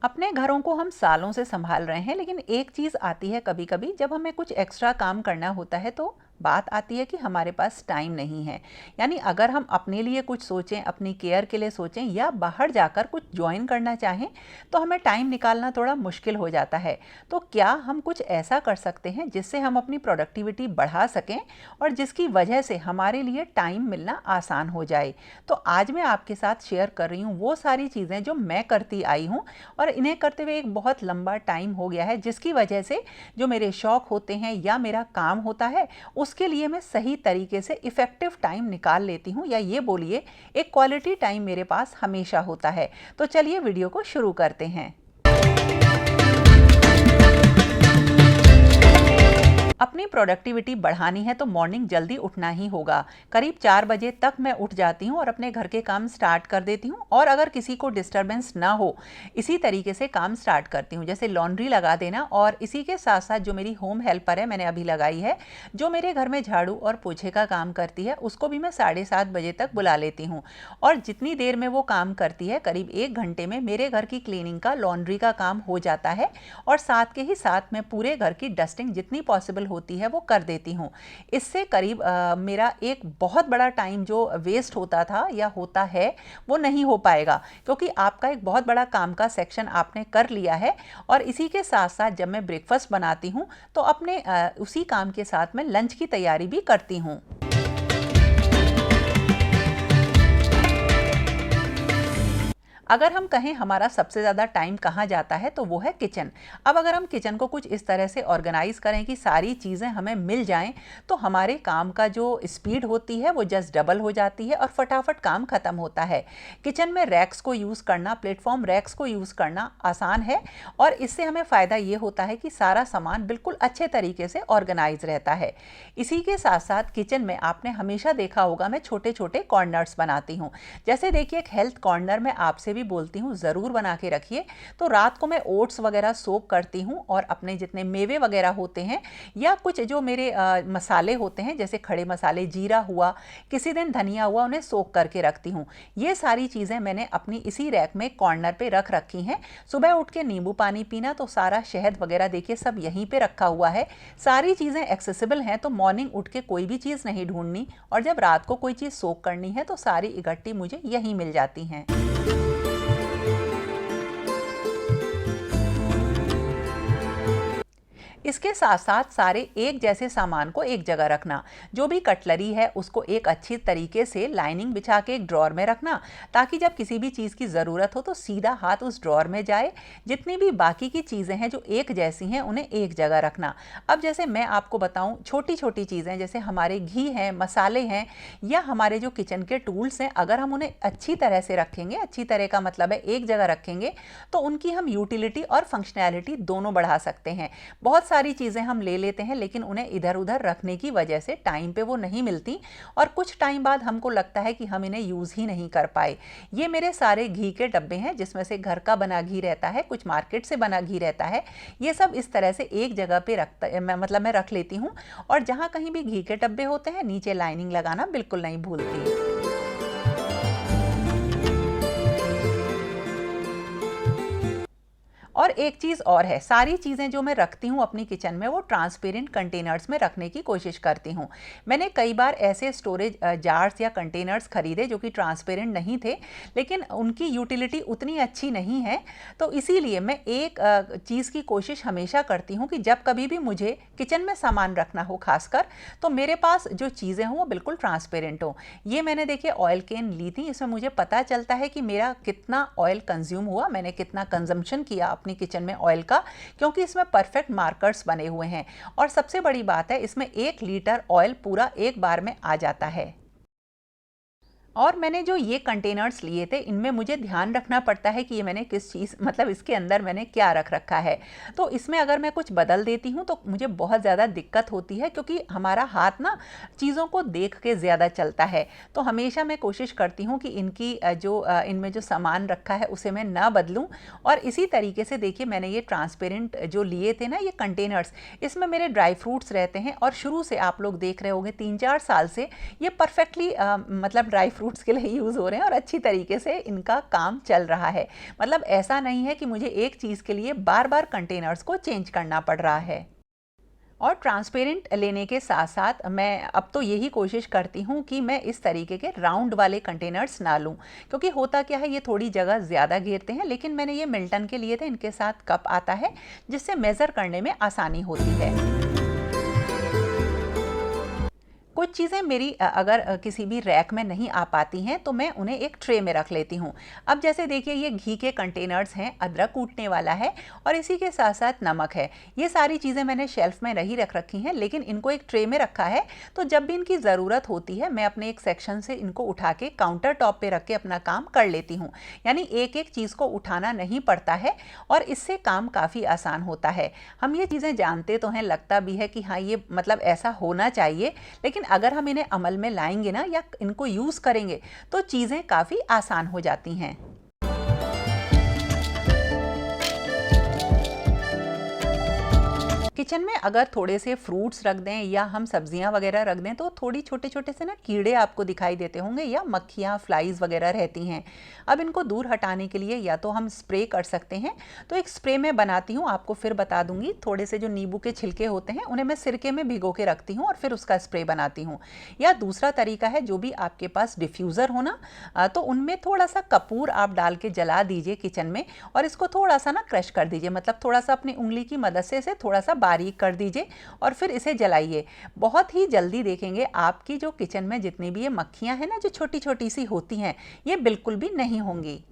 अपने घरों को हम सालों से संभाल रहे हैं, लेकिन एक चीज़ आती है कभी कभी जब हमें कुछ एक्स्ट्रा काम करना होता है, तो बात आती है कि हमारे पास टाइम नहीं है। यानी अगर हम अपने लिए कुछ सोचें, अपनी केयर के लिए सोचें या बाहर जाकर कुछ ज्वाइन करना चाहें, तो हमें टाइम निकालना थोड़ा मुश्किल हो जाता है। तो क्या हम कुछ ऐसा कर सकते हैं जिससे हम अपनी प्रोडक्टिविटी बढ़ा सकें और जिसकी वजह से हमारे लिए टाइम मिलना आसान हो जाए? तो आज मैं आपके साथ शेयर कर रही हूँ वो सारी चीज़ें जो मैं करती आई हूँ, और इन्हें करते हुए एक बहुत लंबा टाइम हो गया है, जिसकी वजह से जो मेरे शौक होते हैं या मेरा काम होता है, उसके लिए मैं सही तरीके से इफ़ेक्टिव टाइम निकाल लेती हूँ, या ये बोलिए एक क्वालिटी टाइम मेरे पास हमेशा होता है। तो चलिए वीडियो को शुरू करते हैं। अपनी प्रोडक्टिविटी बढ़ानी है तो मॉर्निंग जल्दी उठना ही होगा। करीब 4 बजे तक मैं उठ जाती हूँ और अपने घर के काम स्टार्ट कर देती हूँ, और अगर किसी को डिस्टरबेंस ना हो, इसी तरीके से काम स्टार्ट करती हूँ। जैसे लॉन्ड्री लगा देना, और इसी के साथ साथ जो मेरी होम हेल्पर है, मैंने अभी लगाई है, जो मेरे घर में झाड़ू और पोछे का काम करती है, उसको भी मैं 7:30 बजे तक बुला लेती हूँ। और जितनी देर में वो काम करती है, करीब 1 घंटे में मेरे घर की क्लीनिंग का, लॉन्ड्री का काम हो जाता है, और साथ के ही साथ मैं पूरे घर की डस्टिंग जितनी पॉसिबल होती है वो कर देती हूँ। इससे करीब मेरा एक बहुत बड़ा टाइम जो वेस्ट होता था या होता है, वो नहीं हो पाएगा, क्योंकि आपका एक बहुत बड़ा काम का सेक्शन आपने कर लिया है। और इसी के साथ साथ जब मैं ब्रेकफास्ट बनाती हूँ, तो अपने उसी काम के साथ मैं लंच की तैयारी भी करती हूँ। अगर हम कहें हमारा सबसे ज़्यादा टाइम कहाँ जाता है, तो वो है किचन। अब अगर हम किचन को कुछ इस तरह से ऑर्गेनाइज़ करें कि सारी चीज़ें हमें मिल जाएं, तो हमारे काम का जो स्पीड होती है वो जस्ट डबल हो जाती है और फटाफट काम ख़त्म होता है। किचन में रैक्स को यूज़ करना, प्लेटफॉर्म रैक्स को यूज़ करना आसान है, और इससे हमें फ़ायदा ये होता है कि सारा सामान बिल्कुल अच्छे तरीके से ऑर्गेनाइज रहता है। इसी के साथ साथ किचन में आपने हमेशा देखा होगा, मैं छोटे छोटे कॉर्नर्स बनाती हूँ। जैसे देखिए, एक हेल्थ कॉर्नर में आपसे भी बोलती हूँ ज़रूर बना के रखिए। तो रात को मैं ओट्स वगैरह सोक करती हूँ, और अपने जितने मेवे वगैरह होते हैं या कुछ जो मेरे मसाले होते हैं, जैसे खड़े मसाले, जीरा हुआ, किसी दिन धनिया हुआ, उन्हें सोक करके रखती हूँ। ये सारी चीज़ें मैंने अपनी इसी रैक में कॉर्नर पे रख रखी हैं। सुबह उठ के नींबू पानी पीना, तो सारा शहद वगैरह देखिए सब यहीं पे रखा हुआ है। सारी चीज़ें एक्सेसिबल हैं, तो मॉर्निंग उठ के कोई भी चीज़ नहीं ढूंढनी, और जब रात को कोई चीज़ सोक करनी है तो सारी इकट्ठी मुझे यहीं मिल जाती हैं। इसके साथ साथ सारे एक जैसे सामान को एक जगह रखना। जो भी कटलरी है उसको एक अच्छी तरीके से लाइनिंग बिछा के एक ड्रॉर में रखना, ताकि जब किसी भी चीज़ की ज़रूरत हो तो सीधा हाथ उस ड्रॉर में जाए। जितनी भी बाकी की चीज़ें हैं जो एक जैसी हैं, उन्हें एक जगह रखना। अब जैसे मैं आपको बताऊं, छोटी छोटी चीज़ें जैसे हमारे घी हैं, मसाले हैं, या हमारे जो किचन के टूल्स हैं, अगर हम उन्हें अच्छी तरह से रखेंगे, अच्छी तरह का मतलब है एक जगह रखेंगे, तो उनकी हम यूटिलिटी और फंक्शनैलिटी दोनों बढ़ा सकते हैं। बहुत सारी चीज़ें हम ले लेते हैं, लेकिन उन्हें इधर उधर रखने की वजह से टाइम पे वो नहीं मिलती, और कुछ टाइम बाद हमको लगता है कि हम इन्हें यूज़ ही नहीं कर पाए। ये मेरे सारे घी के डब्बे हैं, जिसमें से घर का बना घी रहता है, कुछ मार्केट से बना घी रहता है। ये सब इस तरह से एक जगह पे मैं रख लेती हूँ, और जहाँ कहीं भी घी के डब्बे होते हैं, नीचे लाइनिंग लगाना बिल्कुल नहीं भूलती। और एक चीज़ और है, सारी चीज़ें जो मैं रखती हूँ अपनी किचन में, वो ट्रांसपेरेंट कंटेनर्स में रखने की कोशिश करती हूँ। मैंने कई बार ऐसे स्टोरेज जार्स या कंटेनर्स खरीदे जो कि ट्रांसपेरेंट नहीं थे, लेकिन उनकी यूटिलिटी उतनी अच्छी नहीं है। तो इसीलिए मैं एक चीज़ की कोशिश हमेशा करती हूँ कि जब कभी भी मुझे किचन में सामान रखना हो खासकर, तो मेरे पास जो चीज़ें हों वो बिल्कुल ट्रांसपेरेंट हो। ये मैंने देखिए ऑयल कैन ली थी, इसमें मुझे पता चलता है कि मेरा कितना ऑयल कंज्यूम हुआ, मैंने कितना कंजम्पशन किया अपनी किचन में ऑयल का, क्योंकि इसमें परफेक्ट मार्कर्स बने हुए हैं। और सबसे बड़ी बात है, इसमें 1 लीटर ऑयल पूरा एक बार में आ जाता है। और मैंने जो ये कंटेनर्स लिए थे, इनमें मुझे ध्यान रखना पड़ता है कि ये मैंने किस चीज़ मतलब इसके अंदर मैंने क्या रख रखा है। तो इसमें अगर मैं कुछ बदल देती हूँ तो मुझे बहुत ज़्यादा दिक्कत होती है, क्योंकि हमारा हाथ ना चीज़ों को देख के ज़्यादा चलता है। तो हमेशा मैं कोशिश करती हूँ कि इनमें जो सामान रखा है उसे मैं ना बदलूँ। और इसी तरीके से देखिए, मैंने ये ट्रांसपेरेंट जो लिए थे ना ये कंटेनर्स, इसमें मेरे ड्राई फ्रूट्स रहते हैं और शुरू से आप लोग देख रहे होंगे 3-4 साल से ये परफेक्टली मतलब ड्राई फ्रूट्स के लिए यूज़ हो रहे हैं और अच्छी तरीके से इनका काम चल रहा है। मतलब ऐसा नहीं है कि मुझे एक चीज़ के लिए बार बार कंटेनर्स को चेंज करना पड़ रहा है। और ट्रांसपेरेंट लेने के साथ साथ मैं अब तो यही कोशिश करती हूँ कि मैं इस तरीके के राउंड वाले कंटेनर्स ना लूँ, क्योंकि होता क्या है, ये थोड़ी जगह ज़्यादा घेरते हैं। लेकिन मैंने ये मिल्टन के लिए थे, इनके साथ कप आता है जिससे मेज़र करने में आसानी होती है। कुछ चीज़ें मेरी अगर किसी भी रैक में नहीं आ पाती हैं तो मैं उन्हें एक ट्रे में रख लेती हूँ। अब जैसे देखिए, ये घी के कंटेनर्स हैं, अदरक कूटने वाला है और इसी के साथ साथ नमक है। ये सारी चीज़ें मैंने शेल्फ में नहीं रख रखी हैं, लेकिन इनको एक ट्रे में रखा है। तो जब भी इनकी ज़रूरत होती है, मैं अपने एक सेक्शन से इनको उठा के काउंटर टॉप पे रख के अपना काम कर लेती हूँ। यानी एक एक चीज़ को उठाना नहीं पड़ता है और इससे काम काफ़ी आसान होता है। हम ये चीज़ें जानते तो हैं, लगता भी है कि हाँ, ये मतलब ऐसा होना चाहिए, लेकिन अगर हम इन्हें अमल में लाएंगे ना या इनको यूज़ करेंगे तो चीज़ें काफ़ी आसान हो जाती हैं। किचन में अगर थोड़े से फ्रूट्स रख दें या हम सब्जियां वगैरह रख दें तो थोड़ी छोटे छोटे से ना कीड़े आपको दिखाई देते होंगे या मक्खियां, फ्लाइज वगैरह रहती हैं। अब इनको दूर हटाने के लिए या तो हम स्प्रे कर सकते हैं। तो एक स्प्रे मैं बनाती हूँ, आपको फिर बता दूंगी। थोड़े से जो नींबू के छिलके होते हैं उन्हें मैं सिरके में भिगो के रखती हूँ और फिर उसका स्प्रे बनाती हूँ। या दूसरा तरीका है, जो भी आपके पास डिफ्यूज़र हो ना, तो उनमें थोड़ा सा कपूर आप डाल के जला दीजिए किचन में और इसको थोड़ा सा ना क्रश कर दीजिए, मतलब थोड़ा सा अपनी उंगली की मदद से इसे थोड़ा सा बारीक कर दीजिए और फिर इसे जलाइए। बहुत ही जल्दी देखेंगे आपकी जो किचन में जितनी भी ये मक्खियां हैं ना, जो छोटी छोटी सी होती हैं, ये बिल्कुल भी नहीं होंगी।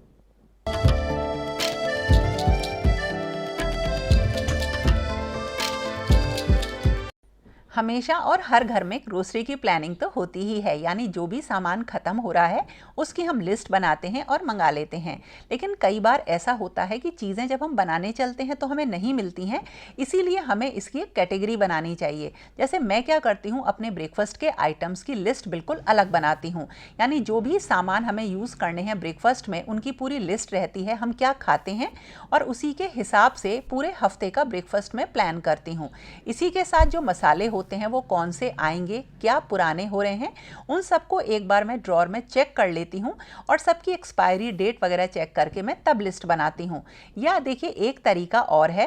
हमेशा और हर घर में ग्रोसरी की प्लानिंग तो होती ही है, यानी जो भी सामान ख़त्म हो रहा है उसकी हम लिस्ट बनाते हैं और मंगा लेते हैं। लेकिन कई बार ऐसा होता है कि चीज़ें जब हम बनाने चलते हैं तो हमें नहीं मिलती हैं, इसीलिए हमें इसकी एक कैटेगरी बनानी चाहिए। जैसे मैं क्या करती हूँ, अपने ब्रेकफास्ट के आइटम्स की लिस्ट बिल्कुल अलग बनाती हूँ। यानी जो भी सामान हमें यूज़ करने हैं ब्रेकफास्ट में, उनकी पूरी लिस्ट रहती है, हम क्या खाते हैं, और उसी के हिसाब से पूरे हफ्ते का ब्रेकफास्ट में प्लान करती हूँ। इसी के साथ जो मसाले होते हैं वो कौन से आएंगे, क्या पुराने हो रहे हैं, उन सबको एक बार मैं ड्रॉर में चेक कर लेती हूँ और सबकी एक्सपायरी डेट वगैरह चेक करके मैं तब लिस्ट बनाती हूँ। या देखिए, एक तरीका और है,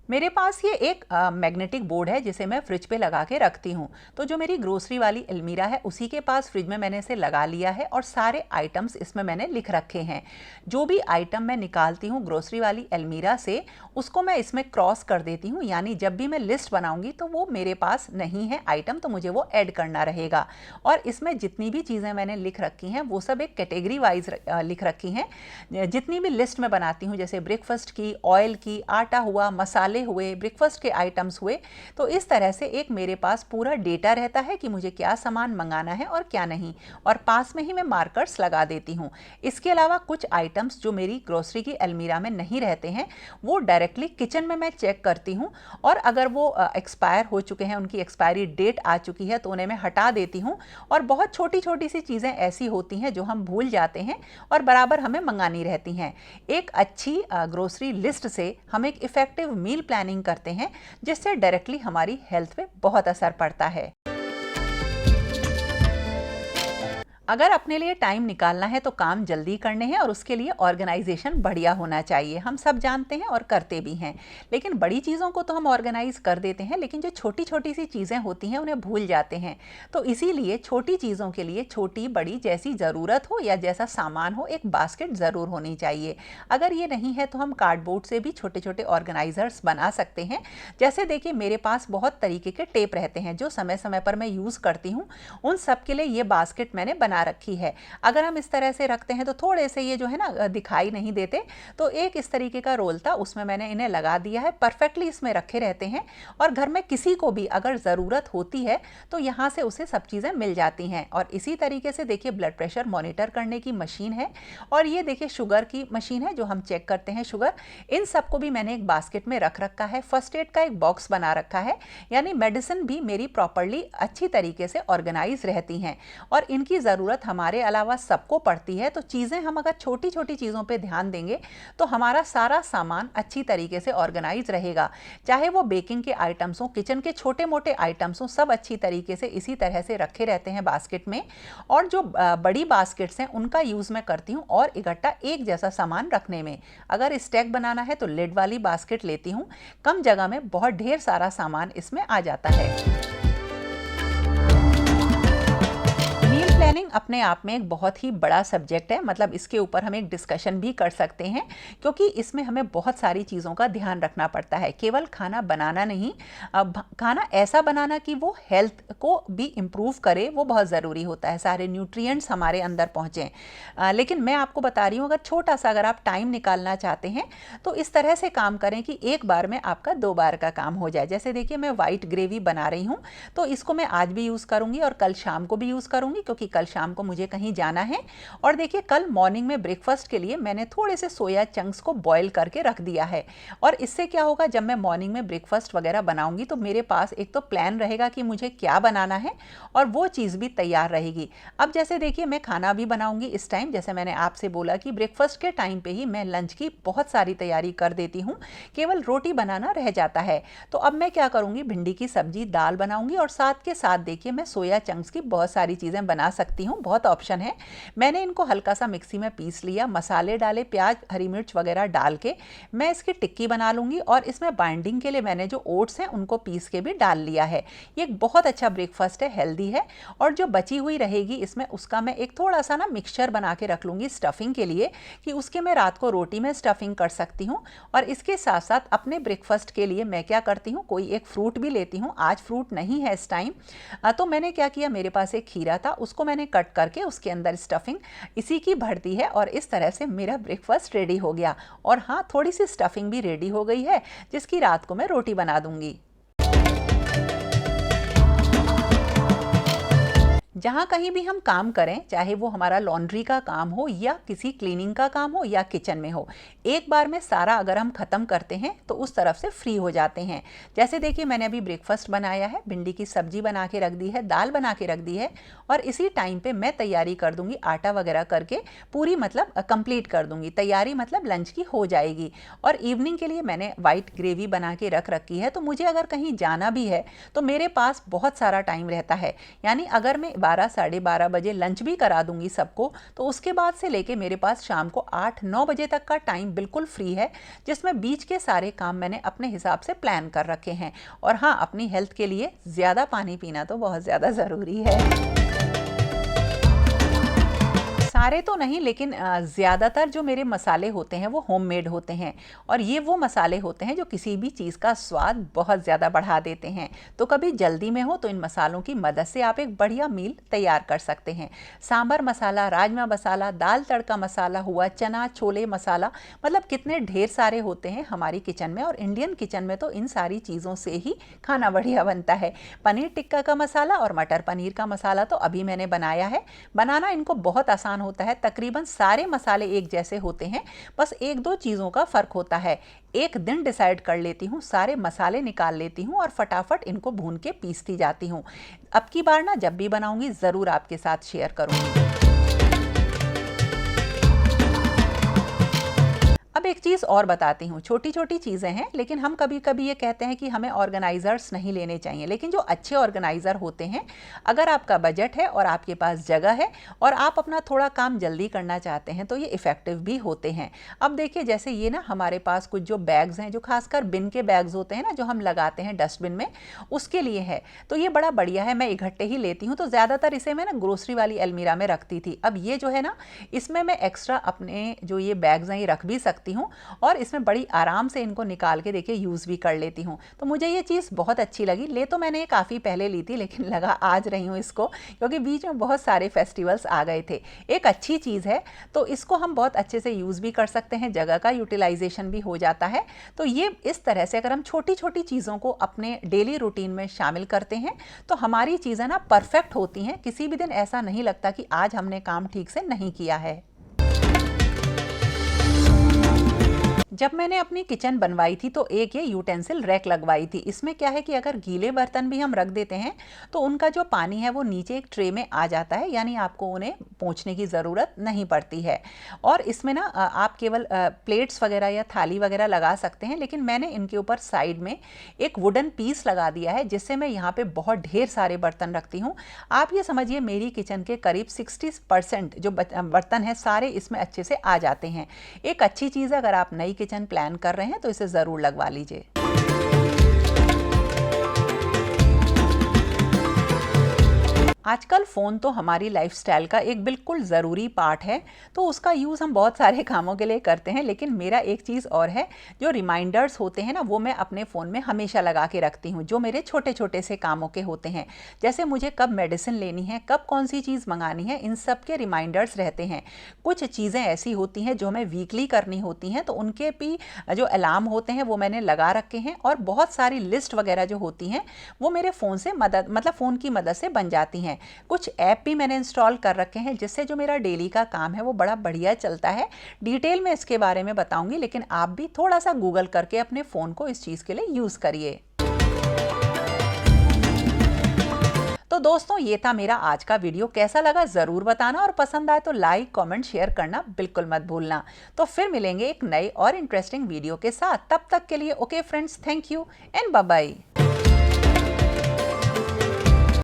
मेरे पास ये एक मैग्नेटिक बोर्ड है जिसे मैं फ्रिज पे लगा के रखती हूँ। तो जो मेरी ग्रोसरी वाली अलमीरा है उसी के पास फ्रिज में मैंने इसे लगा लिया है और सारे आइटम्स इसमें मैंने लिख रखे हैं। जो भी आइटम मैं निकालती हूँ ग्रोसरी वाली अलमीरा से, उसको मैं इसमें क्रॉस कर देती हूँ। यानी जब भी मैं लिस्ट बनाऊँगी तो वो मेरे पास नहीं है आइटम, तो मुझे वो ऐड करना रहेगा। और इसमें जितनी भी चीज़ें मैंने लिख रखी हैं वो सब एक कैटेगरी वाइज लिख रखी हैं। जितनी भी लिस्ट में बनाती हूँ, जैसे ब्रेकफास्ट की, ऑयल की, आटा हुआ, मसाले हुए, ब्रेकफास्ट के आइटम्स हुए, तो इस तरह से एक मेरे पास पूरा डेटा रहता है कि मुझे क्या सामान मंगाना है और क्या नहीं, और पास में ही मैं मार्कर्स लगा देती हूँ। इसके अलावा कुछ आइटम्स जो मेरी ग्रोसरी की अलमीरा में नहीं रहते हैं, वो डायरेक्टली किचन में मैं चेक करती हूँ और अगर वो एक्सपायर हो चुके हैं, उनकी एक्सपायरी डेट आ चुकी है, तो उन्हें मैं हटा देती हूँ। और बहुत छोटी छोटी सी चीज़ें ऐसी होती हैं जो हम भूल जाते हैं और बराबर हमें मंगानी रहती हैं। एक अच्छी ग्रोसरी लिस्ट से हम एक इफेक्टिव मील प्लानिंग करते हैं, जिससे डायरेक्टली हमारी हेल्थ पे बहुत असर पड़ता है। अगर अपने लिए टाइम निकालना है तो काम जल्दी करने हैं और उसके लिए ऑर्गेनाइजेशन बढ़िया होना चाहिए। हम सब जानते हैं और करते भी हैं, लेकिन बड़ी चीज़ों को तो हम ऑर्गेनाइज कर देते हैं, लेकिन जो छोटी छोटी सी चीज़ें होती हैं उन्हें भूल जाते हैं। तो इसीलिए छोटी चीज़ों के लिए छोटी बड़ी जैसी ज़रूरत हो या जैसा सामान हो, एक बास्केट ज़रूर होनी चाहिए। अगर ये नहीं है तो हम कार्डबोर्ड से भी छोटे छोटे ऑर्गेनाइजर्स बना सकते हैं। जैसे देखिए, मेरे पास बहुत तरीके के टेप रहते हैं जो समय समय पर मैं यूज़ करती हूँ। उन सब के लिए ये बास्केट मैंने बना बना रखी है। अगर हम इस तरह से रखते हैं तो थोड़े से ये जो है ना दिखाई नहीं देते। तो एक इस तरीके का रोल था, उसमें मैंने इन्हें लगा दिया है, परफेक्टली इसमें रखे रहते हैं और घर में किसी को भी अगर ज़रूरत होती है तो यहाँ से उसे सब चीज़ें मिल जाती हैं। और इसी तरीके से देखिए ब्लड प्रेशर मॉनिटर करने की मशीन है और ये देखिए शुगर की मशीन है जो हम चेक करते हैं शुगर। इन सबको भी मैंने एक बास्केट में रख रखा है। फर्स्ट एड का एक बॉक्स बना रखा है, यानी मेडिसिन भी मेरी प्रॉपरली अच्छी तरीके से ऑर्गेनाइज रहती हैं और इनकी ज़रूरत हमारे अलावा सबको पड़ती है। तो चीज़ें हम अगर छोटी छोटी चीज़ों पे ध्यान देंगे तो हमारा सारा सामान अच्छी तरीके से ऑर्गेनाइज रहेगा। चाहे वो बेकिंग के आइटम्स हों, किचन के छोटे मोटे आइटम्स हों, सब अच्छी तरीके से इसी तरह से रखे रहते हैं बास्केट में। और जो बड़ी बास्केट्स हैं उनका यूज़ मैं करती हूँ और इकट्ठा एक जैसा सामान रखने में। अगर स्टैक बनाना है तो लिड वाली बास्केट लेती हूँ, कम जगह में बहुत ढेर सारा सामान इसमें आ जाता है। प्लानिंग अपने आप में एक बहुत ही बड़ा सब्जेक्ट है, मतलब इसके ऊपर हम एक डिस्कशन भी कर सकते हैं क्योंकि इसमें हमें बहुत सारी चीज़ों का ध्यान रखना पड़ता है। केवल खाना बनाना नहीं, खाना ऐसा बनाना कि वो हेल्थ को भी इम्प्रूव करे, वो बहुत ज़रूरी होता है, सारे न्यूट्रिएंट्स हमारे अंदर पहुँचें। लेकिन मैं आपको बता रही हूँ, अगर छोटा सा अगर आप टाइम निकालना चाहते हैं तो इस तरह से काम करें कि एक बार में आपका 2 बार का काम हो जाए। जैसे देखिए मैं वाइट ग्रेवी बना रही हूँ तो इसको मैं आज भी यूज़ करूँगी और कल शाम को भी यूज़ करूँगी क्योंकि कल शाम को मुझे कहीं जाना है। और देखिए कल मॉर्निंग में ब्रेकफास्ट के लिए मैंने थोड़े से सोया चंक्स को बॉईल करके रख दिया है और इससे क्या होगा, जब मैं मॉर्निंग में ब्रेकफास्ट वगैरह बनाऊंगी तो मेरे पास एक तो प्लान रहेगा कि मुझे क्या बनाना है और वो चीज़ भी तैयार रहेगी। अब जैसे देखिए मैं खाना भी बनाऊंगी इस टाइम, जैसे मैंने आपसे बोला कि ब्रेकफास्ट के टाइम पे ही मैं लंच की बहुत सारी तैयारी कर देती हूँ, केवल रोटी बनाना रह जाता है। तो अब मैं क्या करूँगी, भिंडी की सब्जी दाल बनाऊंगी और साथ के साथ देखिए मैं सोया चंक्स की बहुत सारी चीज़ें बना सकती हूँ, बहुत ऑप्शन है। मैंने इनको हल्का सा मिक्सी में पीस लिया, मसाले डाले, प्याज हरी मिर्च वगैरह डाल के मैं इसकी टिक्की बना लूँगी और इसमें बाइंडिंग के लिए मैंने जो ओट्स हैं उनको पीस के भी डाल लिया है। ये एक बहुत अच्छा ब्रेकफास्ट है, हेल्दी है। और जो बची हुई रहेगी इसमें उसका मैं एक थोड़ा सा ना मिक्सचर बना के रख लूँगी स्टफिंग के लिए, कि उसके मैं रात को रोटी में स्टफिंग कर सकती हूँ। और इसके साथ साथ अपने ब्रेकफास्ट के लिए मैं क्या करती हूँ, कोई एक फ्रूट भी लेती हूँ। आज फ्रूट नहीं है इस टाइम, तो मैंने क्या किया, मेरे पास एक खीरा था, उसको मैंने कट करके उसके अंदर स्टफिंग इसी की भर दी है और इस तरह से मेरा ब्रेकफास्ट रेडी हो गया। और हाँ, थोड़ी सी स्टफिंग भी रेडी हो गई है जिसकी रात को मैं रोटी बना दूंगी। जहाँ कहीं भी हम काम करें, चाहे वो हमारा लॉन्ड्री का काम हो या किसी क्लीनिंग का काम हो या किचन में हो, एक बार में सारा अगर हम ख़त्म करते हैं तो उस तरफ से फ्री हो जाते हैं। जैसे देखिए मैंने अभी ब्रेकफास्ट बनाया है, भिंडी की सब्जी बना के रख दी है, दाल बना के रख दी है और इसी टाइम पे मैं तैयारी कर दूंगी, आटा वगैरह करके पूरी मतलब कंप्लीट कर दूंगी। तैयारी मतलब लंच की हो जाएगी। और इवनिंग के लिए मैंने वाइट ग्रेवी बना के रख रखी है, तो मुझे अगर कहीं जाना भी है तो मेरे पास बहुत सारा टाइम रहता है। यानी अगर मैं 12 साढ़े 12 बजे लंच भी करा दूंगी सबको, तो उसके बाद से लेके मेरे पास शाम को 8-9 बजे तक का टाइम बिल्कुल फ्री है, जिसमें बीच के सारे काम मैंने अपने हिसाब से प्लान कर रखे हैं। और हाँ, अपनी हेल्थ के लिए ज़्यादा पानी पीना तो बहुत ज़्यादा ज़रूरी है। सारे तो नहीं, लेकिन ज़्यादातर जो मेरे मसाले होते हैं वो होममेड होते हैं और ये वो मसाले होते हैं जो किसी भी चीज़ का स्वाद बहुत ज़्यादा बढ़ा देते हैं। तो कभी जल्दी में हो तो इन मसालों की मदद से आप एक बढ़िया मील तैयार कर सकते हैं। सांभर मसाला, राजमा मसाला, दाल तड़का मसाला हुआ, चना छोले मसाला, मतलब कितने ढेर सारे होते हैं हमारी किचन में। और इंडियन किचन में तो इन सारी चीज़ों से ही खाना बढ़िया बनता है। पनीर टिक्का का मसाला और मटर पनीर का मसाला तो अभी मैंने बनाया है। बनाना इनको बहुत आसान होता है, तकरीबन सारे मसाले एक जैसे होते हैं, बस 1-2 चीज़ों का फ़र्क होता है। एक दिन डिसाइड कर लेती हूँ, सारे मसाले निकाल लेती हूँ और फटाफट इनको भून के पीसती जाती हूँ। अब की बार ना जब भी बनाऊंगी ज़रूर आपके साथ शेयर करूँगी। अब एक चीज़ और बताती हूँ, छोटी छोटी चीज़ें हैं लेकिन हम कभी कभी ये कहते हैं कि हमें ऑर्गेनाइज़र्स नहीं लेने चाहिए, लेकिन जो अच्छे ऑर्गेनाइज़र होते हैं, अगर आपका बजट है और आपके पास जगह है और आप अपना थोड़ा काम जल्दी करना चाहते हैं तो ये इफ़ेक्टिव भी होते हैं। अब देखिए जैसे ये ना हमारे पास कुछ जो बैग्स हैं, जो खासकर बिन के बैग्स होते हैं ना, जो हम लगाते हैं डस्टबिन में, उसके लिए है। तो ये बड़ा बढ़िया है, मैं इकट्ठे ही लेती हूँ। तो ज़्यादातर इसे मैं ना ग्रोसरी वाली अलमीरा में रखती थी। अब ये जो है ना, इसमें मैं एक्स्ट्रा अपने जो ये बैग्स हैं ये रख भी सकती करती हूँ और इसमें बड़ी आराम से इनको निकाल के देखिए यूज़ भी कर लेती हूँ। तो मुझे ये चीज़ बहुत अच्छी लगी। ले तो मैंने ये काफ़ी पहले ली थी, लेकिन लगा आज रही हूँ इसको, क्योंकि बीच में बहुत सारे फेस्टिवल्स आ गए थे। एक अच्छी चीज़ है, तो इसको हम बहुत अच्छे से यूज़ भी कर सकते हैं, जगह का यूटिलाइजेशन भी हो जाता है। तो ये इस तरह से अगर हम छोटी छोटी चीज़ों को अपने डेली रूटीन में शामिल करते हैं तो हमारी चीज़ें ना परफेक्ट होती हैं। किसी भी दिन ऐसा नहीं लगता कि आज हमने काम ठीक से नहीं किया है। जब मैंने अपनी किचन बनवाई थी तो एक ये यूटेंसिल रैक लगवाई थी। इसमें क्या है कि अगर गीले बर्तन भी हम रख देते हैं तो उनका जो पानी है वो नीचे एक ट्रे में आ जाता है, यानी आपको उन्हें पोंछने की ज़रूरत नहीं पड़ती है। और इसमें ना आप केवल प्लेट्स वगैरह या थाली वगैरह लगा सकते हैं, लेकिन मैंने इनके ऊपर साइड में एक वुडन पीस लगा दिया है, जिससे मैं यहाँ पे बहुत ढेर सारे बर्तन रखती हूँ। आप ये समझिए मेरी किचन के करीब 60% जो बर्तन हैं सारे इसमें अच्छे से आ जाते हैं। एक अच्छी चीज़ है, अगर आप नई किचन प्लान कर रहे हैं तो इसे ज़रूर लगवा लीजिए। आजकल फ़ोन तो हमारी लाइफस्टाइल का एक बिल्कुल ज़रूरी पार्ट है, तो उसका यूज़ हम बहुत सारे कामों के लिए करते हैं। लेकिन मेरा एक चीज़ और है, जो रिमाइंडर्स होते हैं ना, वो मैं अपने फ़ोन में हमेशा लगा के रखती हूँ, जो मेरे छोटे छोटे से कामों के होते हैं। जैसे मुझे कब मेडिसिन लेनी है, कब कौन सी चीज़ मंगानी है, इन सब के रिमाइंडर्स रहते हैं। कुछ चीज़ें ऐसी होती हैं जो हमें वीकली करनी होती हैं, तो उनके भी जो अलार्म होते हैं वो मैंने लगा रखे हैं। और बहुत सारी लिस्ट वगैरह जो होती हैं वो मेरे फ़ोन से फ़ोन की मदद से बन जाती हैं। कुछ ऐप भी मैंने इंस्टॉल कर रखे हैं, जिससे जो मेरा डेली का काम है वो बड़ा बढ़िया चलता है। डिटेल में इसके बारे में बताऊंगी, लेकिन आप भी थोड़ा सा गूगल करके अपने फ़ोन को इस चीज़ के लिए यूज़ करिए। तो दोस्तों, ये था मेरा आज का वीडियो। कैसा लगा ज़रूर बताना, और पसंद आए तो लाइक कमेंट शेयर करना बिल्कुल मत भूलना। तो फिर मिलेंगे एक नए और इंटरेस्टिंग वीडियो के साथ। तब तक के लिए okay friends, thank you and bye bye.